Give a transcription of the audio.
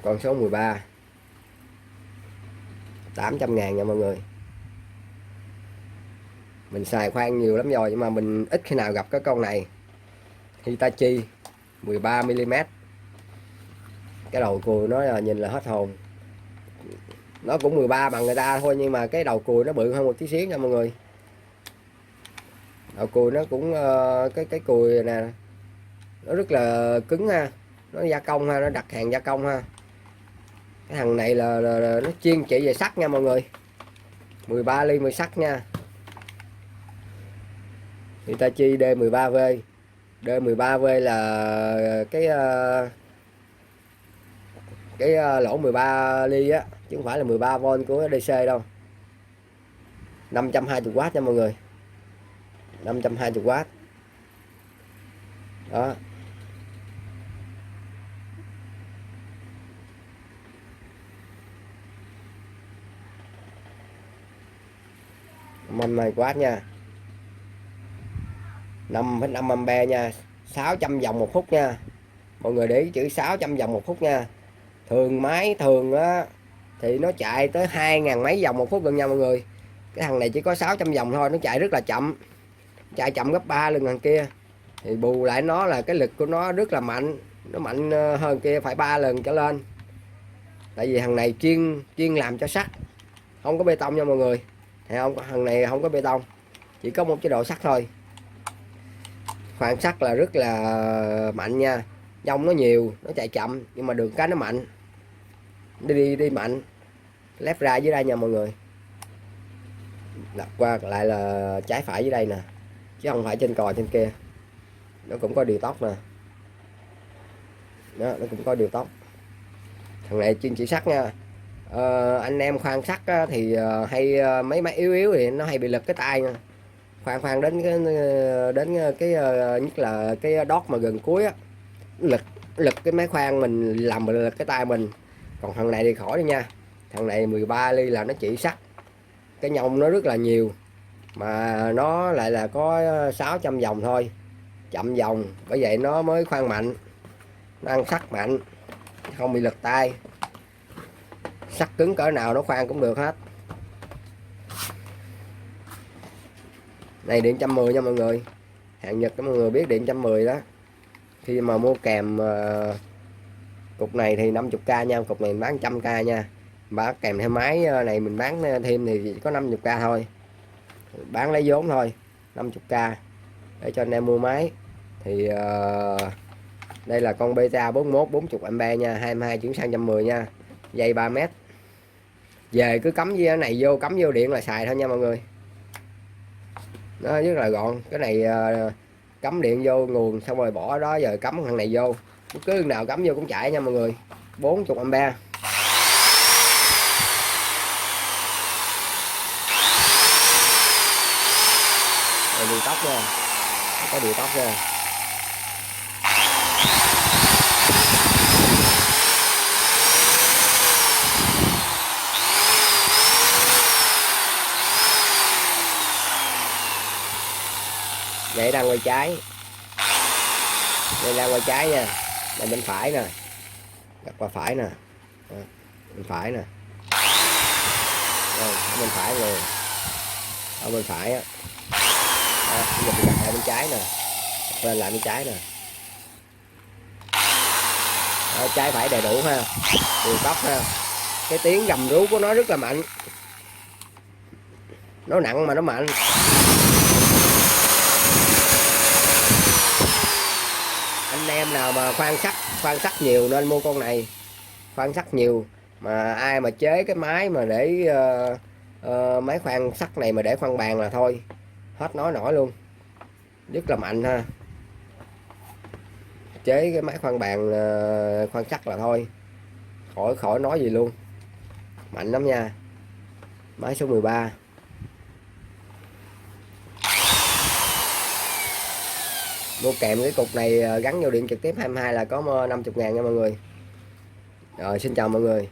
Con số 13 800.000 nha mọi người. Mình xài khoan nhiều lắm rồi nhưng mà mình ít khi nào gặp cái con này. Hitachi 13mm. Cái đầu cùi nó là nhìn là hết hồn. Nó cũng 13 bằng người ta thôi nhưng mà cái đầu cùi nó bự hơn một tí xíu nha mọi người. Đầu cùi nó cũng cái cùi nè nó rất là cứng ha, nó gia công ha, nó đặt hàng gia công ha. Cái thằng này là nó chuyên chỉ về sắt nha mọi người. 13 ly 10 sắt nha. Hitachi D13V. D13V là cái lỗ 13 ly á, chứ không phải là 13V của DC đâu. 520W nha mọi người. 520W. Đó. Mâm này quát nha. 5,5 ampe nha. 600 vòng một phút nha. Mọi người để ý chữ 600 vòng một phút nha. Thường máy thường á thì nó chạy tới 2.000 mấy vòng một phút luôn nha mọi người. Cái thằng này chỉ có 600 vòng thôi, nó chạy rất là chậm. Chạy chậm gấp 3 lần thằng kia. Thì bù lại nó là cái lực của nó rất là mạnh. Nó mạnh hơn kia phải 3 lần trở lên. Tại vì thằng này chuyên làm cho sắt, không có bê tông nha mọi người. Thấy không, thằng này không có bê tông, chỉ có một chế độ sắt thôi. Khoan sắt là rất là mạnh nha. Dông nó nhiều, nó chạy chậm nhưng mà đường cái nó mạnh. Đi mạnh. Lép ra dưới đây nha mọi người. Đặt qua lại là trái phải dưới đây nè, chứ không phải trên cò trên kia. Nó cũng có điều tốc nè. Đó, nó cũng có điều tốc. Thằng này chuyên chỉ sắt nha. Anh em khoan sắt thì hay mấy máy yếu yếu thì nó hay bị lật cái tay nha. Khoan đến cái nhất là cái đót mà gần cuối á, lật cái máy khoan mình làm mình lật cái tay mình. Còn thằng này thì khỏi đi nha. Thằng này 13 ly là nó chỉ sắt, cái nhông nó rất là nhiều mà nó lại là có 600 vòng thôi, chậm vòng, bởi vậy nó mới khoan mạnh, nó ăn sắt mạnh, không bị lật tay. Sắt cứng cỡ nào nó khoan cũng được hết. Này điện 110 nha mọi người. Hàng Nhật đó mọi người biết, điện 110 đó. Khi mà mua kèm cục này thì 50k nha, cục này bán 100k nha. Bán kèm theo máy này mình bán thêm thì chỉ có 50k thôi. Bán lấy vốn thôi, 50k để cho anh em mua máy. Thì đây là con Beta 41 40A nha, 22 chuyển sang 110 nha. Dây 3m. Về cứ cắm với cái này vô, cắm vô điện là xài thôi nha mọi người. Nó rất là gọn. Cái này cắm điện vô nguồn xong rồi bỏ đó, giờ cắm thằng này vô, bất cứ nào cắm vô cũng chạy nha mọi người. 40A. Rồi điều tốc nha, có điều tốc nha. Đây đang quay trái, đây đang quay trái nha. Đây bên phải nè, đặt qua phải nè. Đó, bên phải nè. Đây, ở bên phải rồi, ở bên phải á. Giờ mình đặt lại bên trái nè, đặt lên lại bên trái nè. Đó, trái phải đầy đủ ha, điều tốc ha. Cái tiếng gầm rú của nó rất là mạnh, nó nặng mà nó mạnh. Anh em nào mà khoan sắt nhiều nên mua con này. Khoan sắt nhiều mà ai mà chế cái máy mà để máy khoan sắt này mà để khoan bàn là thôi hết nói nổi luôn, rất là mạnh ha. Chế cái máy khoan bàn khoan sắt là thôi khỏi nói gì luôn, mạnh lắm nha. Máy số 13. Mua kèm cái cục này gắn vô điện trực tiếp 22 là có 50.000 nha mọi người. Rồi xin chào mọi người.